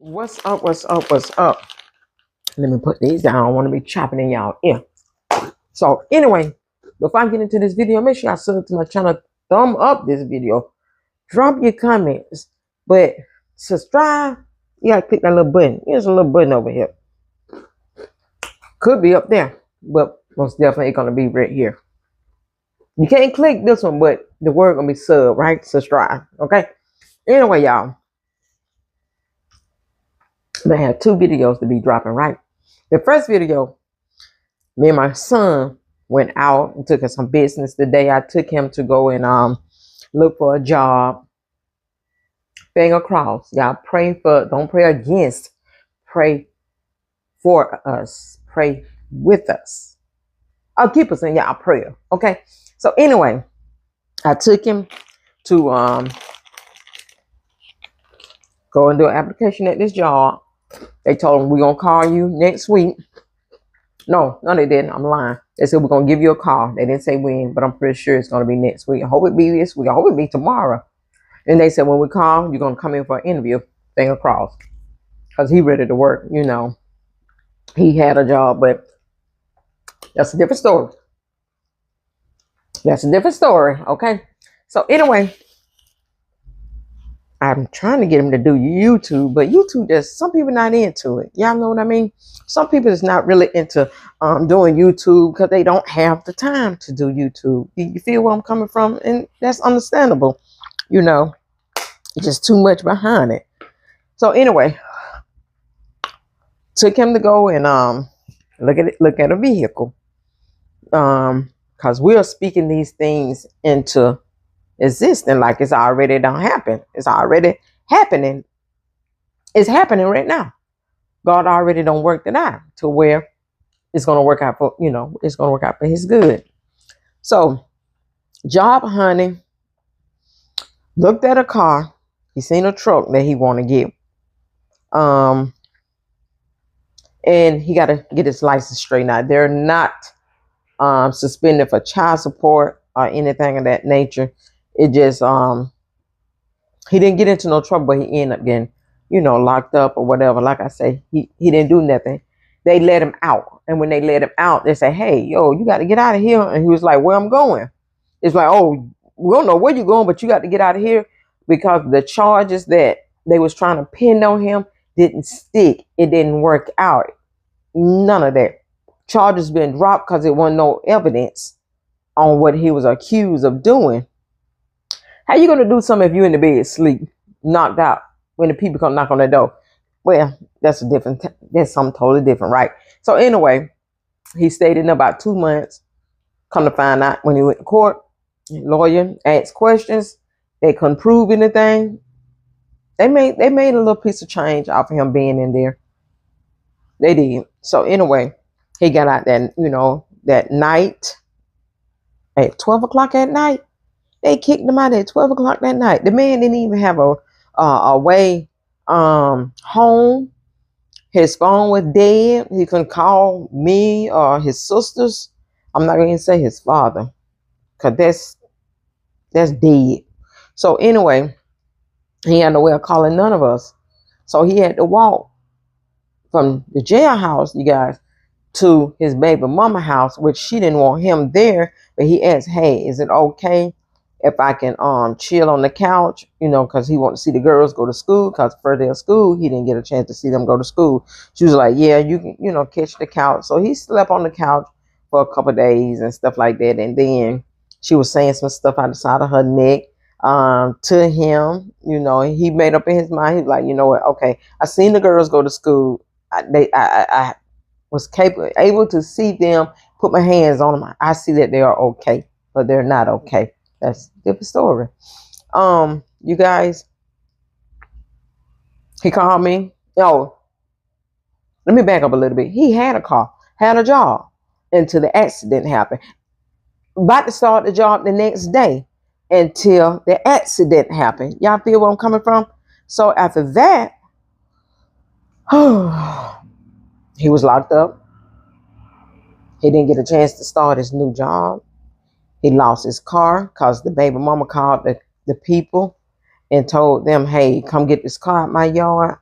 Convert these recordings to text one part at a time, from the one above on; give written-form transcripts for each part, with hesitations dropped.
What's up? What's up? What's up? Let me put these down. I want to be chopping in y'all ear. So anyway, before I get into this video, make sure y'all sub to my channel, thumb up this video, drop your comments, but subscribe. You gotta click that little button. There's a little button over here. Could be up there, but most definitely gonna be right here. You can't click this one, but the word gonna be sub, right? Subscribe. Okay. Anyway, y'all. I'm gonna have two videos to be dropping, right? The first video, me and my son went out and took us some business today. I took him to go and look for a job. Finger crossed. Y'all pray for, don't pray against, pray for us. Pray with us. I'll keep us in y'all prayer. Okay. So anyway, I took him to go and do an application at this job. They told him we're gonna call you next week. No, they didn't. I'm lying. They said we're gonna give you a call. They didn't say when, but I'm pretty sure it's gonna be next week. I hope it be this week. I hope it be tomorrow. And they said when we call, you're gonna come in for an interview. Finger crossed, because he ready to work. You know, he had a job, but that's a different story. That's a different story. Okay. So anyway, I'm trying to get him to do YouTube, but YouTube, just some people not into it. Y'all know what I mean? Some people is not really into doing YouTube because they don't have the time to do YouTube. You feel where I'm coming from? And that's understandable. You know, just too much behind it. So anyway, took him to go and look at a vehicle. Because we are speaking these things into existing like it's already done happened. It's already happening. It's happening right now. God already done worked it out to where it's going to work out for, you know, it's going to work out for his good. So job hunting, looked at a car. He seen a truck that he want to get. And he got to get his license straightened out. They're not suspended for child support or anything of that nature. It just, he didn't get into no trouble, but he ended up getting, you know, locked up or whatever. Like I say, he didn't do nothing. They let him out. And when they let him out, they say, hey, yo, you got to get out of here. And he was like, where I'm going? It's like, oh, we don't know where you're going, but you got to get out of here, because the charges that they was trying to pin on him didn't stick. It didn't work out. None of that. Charges been dropped because there wasn't no evidence on what he was accused of doing. How you gonna do something if you in the bed sleep, knocked out, when the people come knock on the door? Well, that's that's something totally different, right? So anyway, he stayed in about 2 months. Come to find out, when he went to court, lawyer asked questions. They couldn't prove anything. They made a little piece of change off of him being in there. They did. So anyway, he got out that, you know, that night at 12 o'clock at night. They kicked him out at 12 o'clock that night. The man didn't even have a way home. His phone was dead. He couldn't call me or his sisters. I'm not going to say his father, because that's dead. So anyway, he had no way of calling none of us. So he had to walk from the jailhouse, you guys, to his baby mama house, which she didn't want him there. But he asked, hey, is it okay if I can chill on the couch, you know, because he wanted to see the girls go to school, because further in school, he didn't get a chance to see them go to school. She was like, yeah, you can, you know, catch the couch. So he slept on the couch for a couple of days and stuff like that. And then she was saying some stuff out the side of her neck to him. You know, he made up in his mind. He's like, you know what? Okay, I seen the girls go to school. I was able to see them, put my hands on them. I see that they are okay, but they're not okay. That's a different story. You guys, he called me. Oh, let me back up a little bit. He had a car, had a job until the accident happened. About to start the job the next day until the accident happened. Y'all feel where I'm coming from? So after that, he was locked up. He didn't get a chance to start his new job. He lost his car because the baby mama called the people and told them, hey, come get this car out my yard.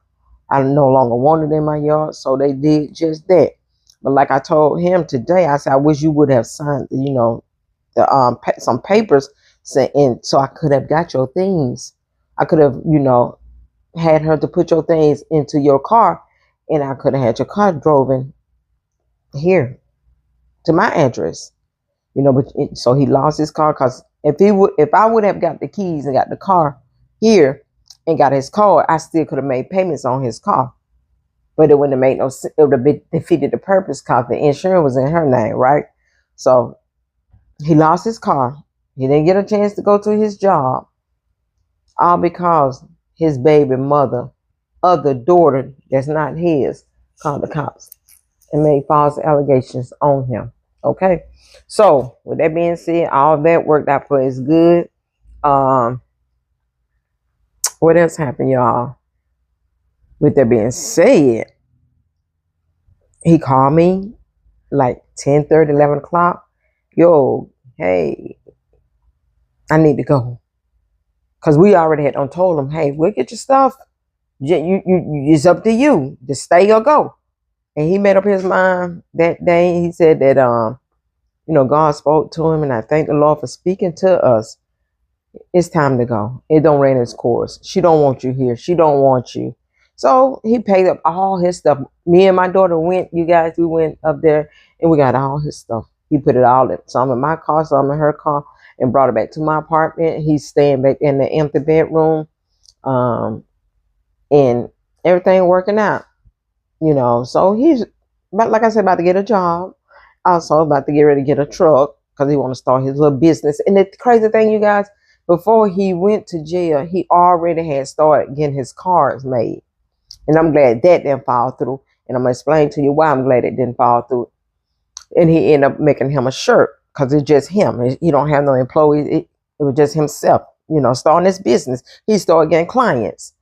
I no longer wanted in my yard, so they did just that. But like I told him today, I said, I wish you would have signed, the some papers saying, so I could have got your things. I could have, had her to put your things into your car, and I could have had your car driven here to my address. So he lost his car because if I would have got the keys and got the car here and got his car, I still could have made payments on his car. But it wouldn't have made no sense. It would have been defeated the purpose because the insurance was in her name, right? So he lost his car. He didn't get a chance to go to his job, all because his baby mother, other daughter that's not his, called the cops and made false allegations on him. Okay, so with that being said, all that worked out for his good. What else happened, y'all? With that being said, he called me like 10:30, 11 o'clock. Yo, hey, I need to go. Because we already had told him, hey, we'll get your stuff. It's up to you to stay or go. And he made up his mind that day. He said that, God spoke to him, and I thank the Lord for speaking to us. It's time to go. It don't rain its course. She don't want you here. She don't want you. So he paid up all his stuff. Me and my daughter went, we went up there and we got all his stuff. He put it all in, some in my car, some in her car, and brought it back to my apartment. He's staying back in the empty bedroom. And everything working out, So he's, but like I said, about to get a job. Also about to get ready to get a truck because he want to start his little business. And the crazy thing, you guys, before he went to jail, he already had started getting his cars made. And I'm glad that didn't fall through. And I'm going to explain to you why I'm glad it didn't fall through. And he ended up making him a shirt because it's just him. He don't have no employees. It was just himself, starting his business. He started getting clients.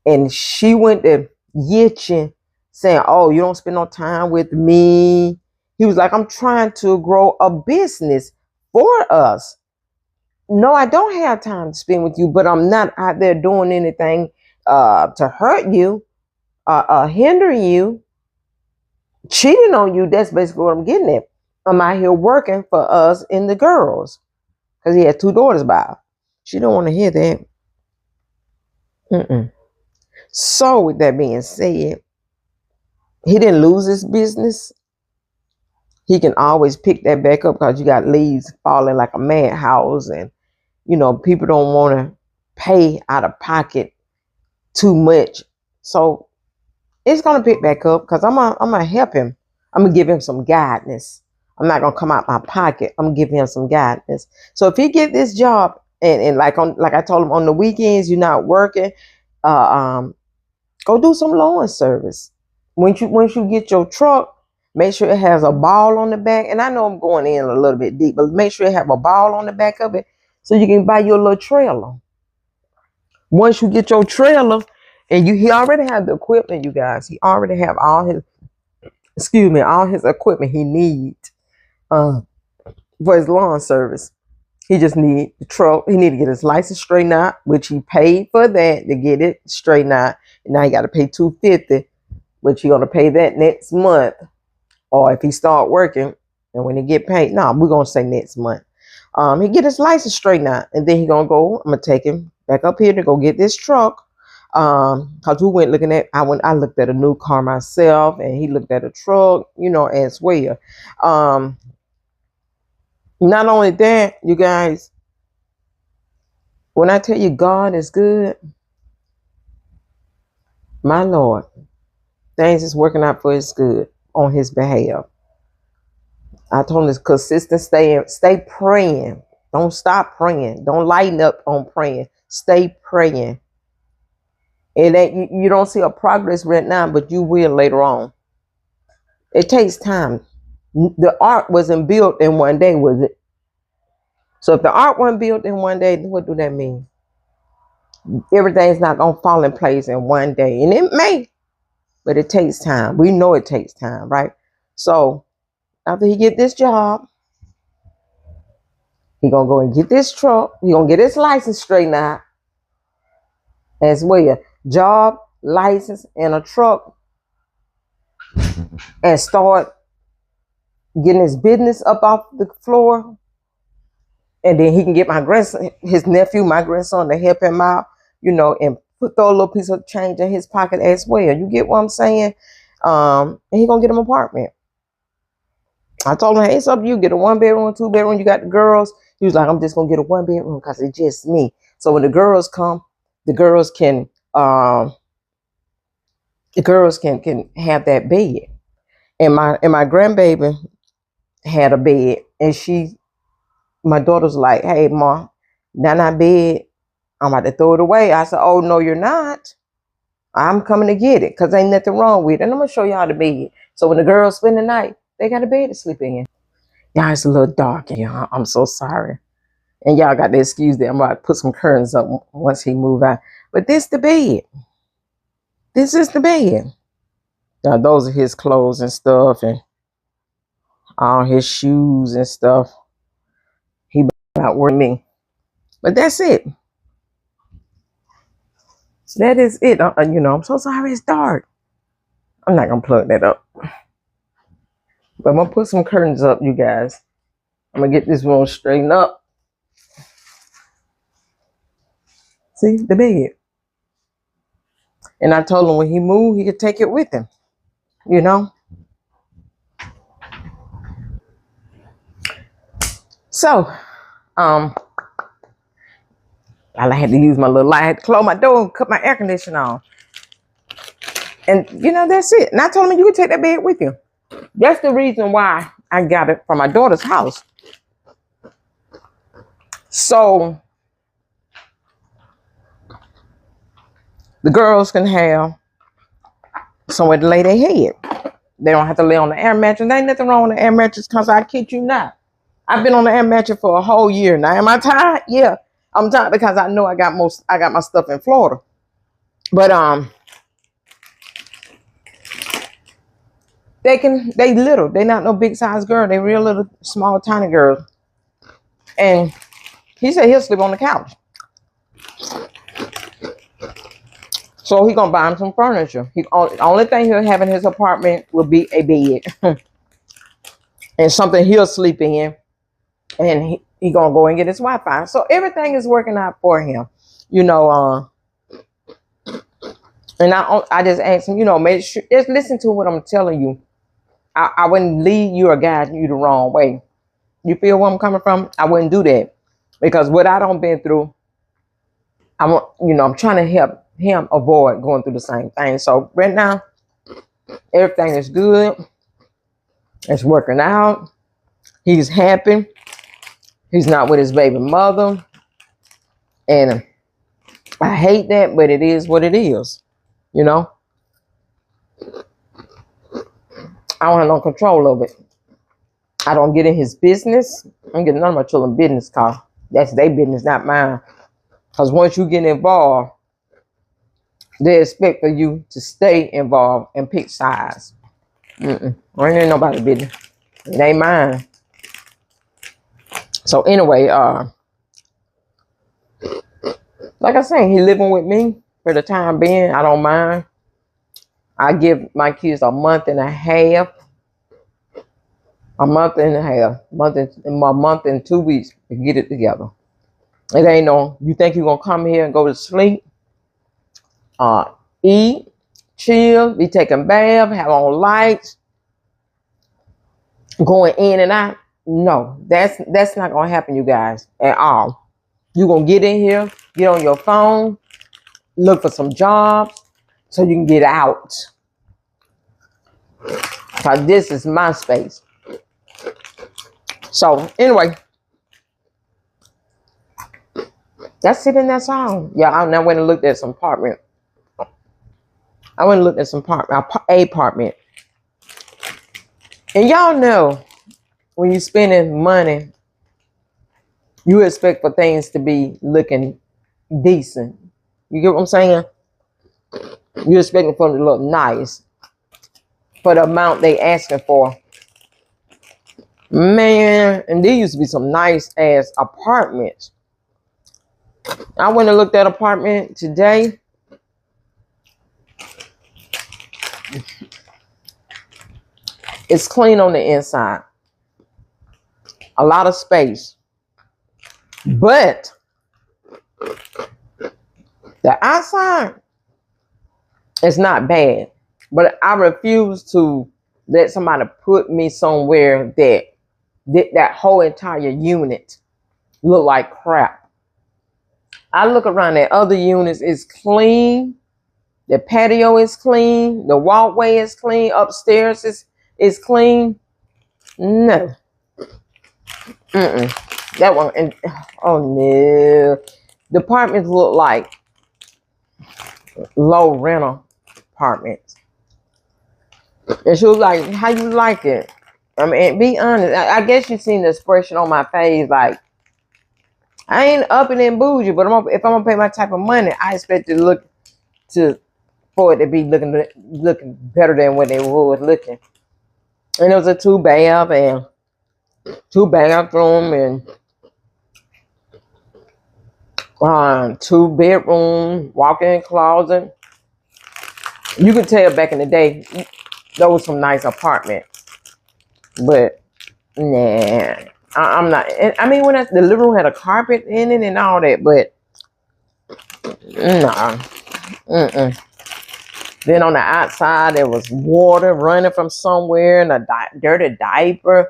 And she went to yitching, saying, oh, you don't spend no time with me. He was like, I'm trying to grow a business for us. No, I don't have time to spend with you, but I'm not out there doing anything to hurt you, hinder you, cheating on you. That's basically what I'm getting at. I'm out here working for us and the girls because he had 2 daughters by her. She don't want to hear that. So with that being said, he didn't lose his business. He can always pick that back up because you got leaves falling like a madhouse, and people don't want to pay out of pocket too much. So it's gonna pick back up because I'm gonna help him. I'm gonna give him some guidance. I'm not gonna come out my pocket. I'm gonna give him some guidance. So if he get this job and like I told him on the weekends, you're not working, go do some lawn service. Once you get your truck, make sure it has a ball on the back. And I know I'm going in a little bit deep, but make sure it have a ball on the back of it so you can buy your little trailer. Once you get your trailer, and he already have the equipment, you guys. He already have all his equipment he needs for his lawn service. He just need the truck. He need to get his license straightened out, which he paid for that to get it straightened out. And now he got to pay $250, which you're gonna pay that next month. Or if he start working and when he get paid, we're gonna say next month. He get his license straightened out, and then he gonna go. I'm gonna take him back up here to go get this truck. Cause we went looking at. I looked at a new car myself, and he looked at a truck, as well. Not only that, you guys, when I tell you God is good, my Lord, things is working out for his good on his behalf. I told him this consistent stay praying. Don't stop praying. Don't lighten up on praying. Stay praying. And you don't see a progress right now, but you will later on. It takes time. The ark wasn't built in one day, was it? So if the ark wasn't built in one day, what do that mean? Everything's not going to fall in place in one day. And it may, but it takes time. We know it takes time, right? So after he get this job, he going to go and get this truck. He going to get his license straightened out as well. Job, license and a truck and start getting his business up off the floor, and then he can get my grandson, his nephew, my grandson, to help him out, and throw a little piece of change in his pocket as well. You get what I'm saying? And he gonna get him an apartment. I told him, hey, it's up to you. Get a 1-bedroom, 2-bedroom. You got the girls. He was like, I'm just gonna get a 1-bedroom because it's just me. So when the girls come, the girls can have that bed. And my grandbaby had a bed, and my daughter's like, hey, Ma, that bed, I'm about to throw it away. I said, oh, no, you're not. I'm coming to get it because ain't nothing wrong with it. And I'm going to show y'all the bed. So when the girls spend the night, they got a bed to sleep in. Y'all, it's a little dark. Yeah, I'm so sorry. And y'all got to excuse that. I'm about to put some curtains up once he move out. But this the bed. This is the bed. Now, those are his clothes and stuff, and all his shoes and stuff. He about wearing me. But that's it. That is it. I'm so sorry it's dark. I'm not going to plug that up. But I'm going to put some curtains up, you guys. I'm going to get this room straightened up. See, the bed. And I told him when he moved, he could take it with him. So, I had to use my little light. I had to close my door and cut my air conditioner on. And, that's it. And I told him you could take that bed with you. That's the reason why I got it from my daughter's house. So, the girls can have somewhere to lay their head. They don't have to lay on the air mattress. There ain't nothing wrong with the air mattress because I kid you not. I've been on the air mattress for a whole year now. Am I tired? Yeah. I'm tired because I know I got my stuff in Florida. But they little. They not no big size girl. They real little small tiny girls. And he said he'll sleep on the couch. So he gonna buy him some furniture. The only thing he'll have in his apartment will be a bed and something he'll sleep in. And he gonna go and get his Wi-Fi. So everything is working out for him, And I just asked him, make sure, just listen to what I'm telling you. I wouldn't lead you or guide you the wrong way. You feel where I'm coming from? I wouldn't do that because what I done been through, I'm trying to help him avoid going through the same thing. So right now, everything is good. It's working out. He's happy. He's not with his baby mother. And I hate that, but it is what it is. I don't have no control over it. I don't get in his business. I don't get none of my children's business because that's their business, not mine. Because once you get involved, they expect for you to stay involved and pick sides. Ain't nobody's business. It ain't mine. So anyway, like I say, he living with me for the time being. I don't mind. I give my kids a month and a half. A month and 2 weeks to get it together. It ain't no, you think you're gonna come here and go to sleep, eat, chill, be taking bath, have on lights, going in and out. No, that's not gonna happen, you guys, at all. You're gonna get in here, get on your phone, look for some jobs so you can get out. Because this is my space. So anyway, that's it in that song. Yeah, I went and looked at some apartment. Apartment. And y'all know when you're spending money, you expect for things to be looking decent. You get what I'm saying? You're expecting for it to look nice for the amount they asking for. Man, and there used to be some nice ass apartments. I went and looked at apartment today. It's clean on the inside. A lot of space. But the outside is not bad. But I refuse to let somebody put me somewhere that whole entire unit look like crap. I look around at other units, it's clean. The patio is clean. The walkway is clean. Upstairs is clean. No. That one, and oh no. The apartments look like low rental apartments. And she was like, how you like it? I mean, be honest. I guess you seen the expression on my face, like, I ain't upping and bougie, but if I'm gonna pay my type of money, I expect for it to be looking better than what they was looking. And it was a 2-bath and 2-bathroom and 2-bedroom walk-in closet. You could tell back in the day, those were some nice apartments. But nah, I'm not. I mean, when the living room had a carpet in it and all that, but nah. Then on the outside, there was water running from somewhere and a dirty diaper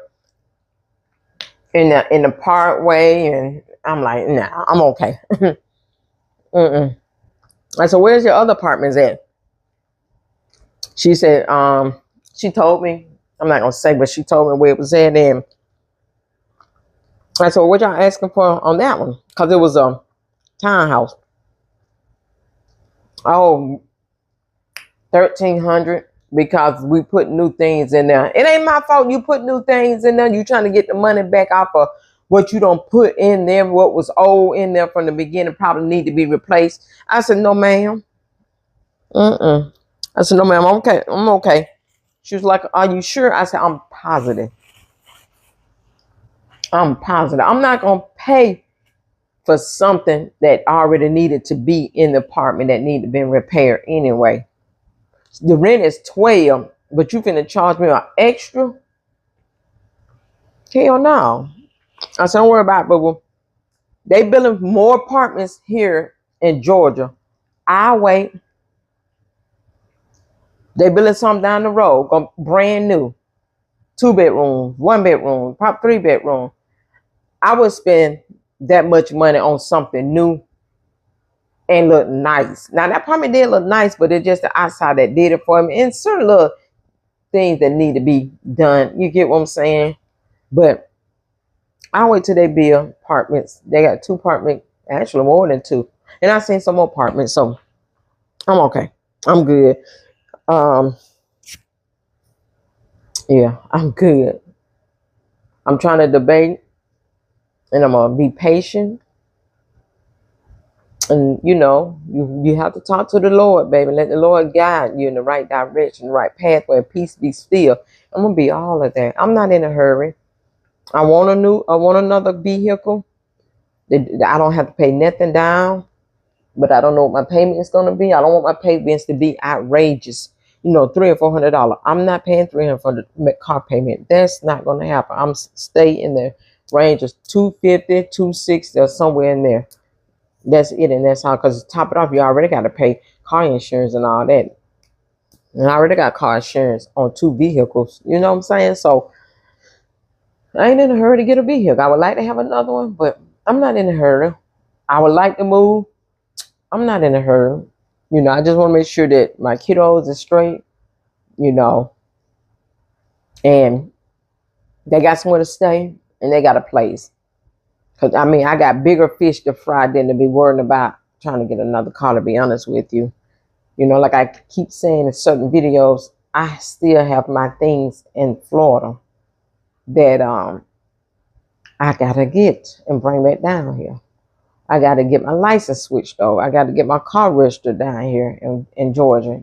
in the parkway, and I'm like, nah, I'm okay. I said, where's your other apartments at? She said, she told me, I'm not gonna say, but she told me where it was at, and I said, well, what y'all asking for on that one? Because it was a townhouse. Oh, 1,300, because we put new things in there. It ain't my fault you put new things in there. You trying to get the money back off of what you don't put in there, what was old in there from the beginning probably need to be replaced. I said, no, ma'am. I said, no, ma'am, I'm okay. I'm okay. She was like, are you sure? I said, I'm positive. I'm positive. I'm not going to pay for something that already needed to be in the apartment that needed to be repaired anyway. The rent is 12, but you finna charge me an extra? Hell no. I said, don't worry about it, boo-boo. They building more apartments here in Georgia. I wait. They building some down the road, brand new. 2 bedrooms, 1 bedroom, probably 3 bedroom. I would spend that much money on something new and look nice. Now that apartment did look nice, but it's just the outside that did it for me. And certain little things that need to be done. You get what I'm saying? But I wait till they build apartments. They got 2 apartments, actually more than 2. And I've seen some more apartments, so I'm okay. I'm good. Yeah, I'm good. I'm trying to debate, and I'm gonna be patient. And you have to talk to the Lord, baby. Let the Lord guide you in the right direction, the right pathway. Peace be still. I'm gonna be all of that. I'm not in a hurry. I want another vehicle. I don't have to pay nothing down, but I don't know what my payment is gonna be. I don't want my payments to be outrageous. $300 or $400. I'm not paying $300 for the car payment. That's not gonna happen. I'm stay in the range of $250, $260, or somewhere in there. That's it, and that's all. Because to top it off, you already got to pay car insurance and all that. And I already got car insurance on 2 vehicles. You know what I'm saying? So I ain't in a hurry to get a vehicle. I would like to have another one, but I'm not in a hurry. I would like to move. I'm not in a hurry. I just want to make sure that my kiddos are straight, and they got somewhere to stay and they got a place. Because, I got bigger fish to fry than to be worrying about trying to get another car, to be honest with you. Like I keep saying in certain videos, I still have my things in Florida that I got to get and bring back down here. I got to get my license switched over. I got to get my car registered down here in Georgia,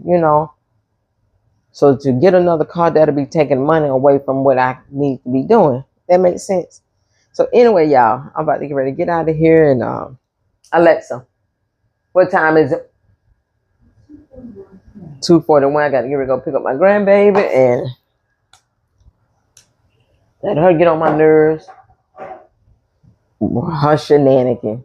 So to get another car, that'll be taking money away from what I need to be doing. That makes sense. So anyway, y'all, I'm about to get ready to get out of here. And Alexa, what time is it? 2:41. I got to get ready to go pick up my grandbaby. And Let her get on my nerves. Her shenanigan.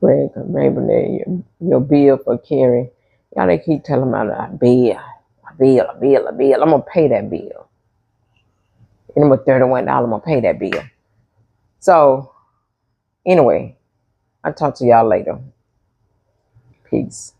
Greg, maybe your bill for Carrie. Y'all they keep telling me about a bill. A bill. I'm gonna pay that bill. And I'm $31. I'm gonna pay that bill. So anyway, I'll talk to y'all later. Peace.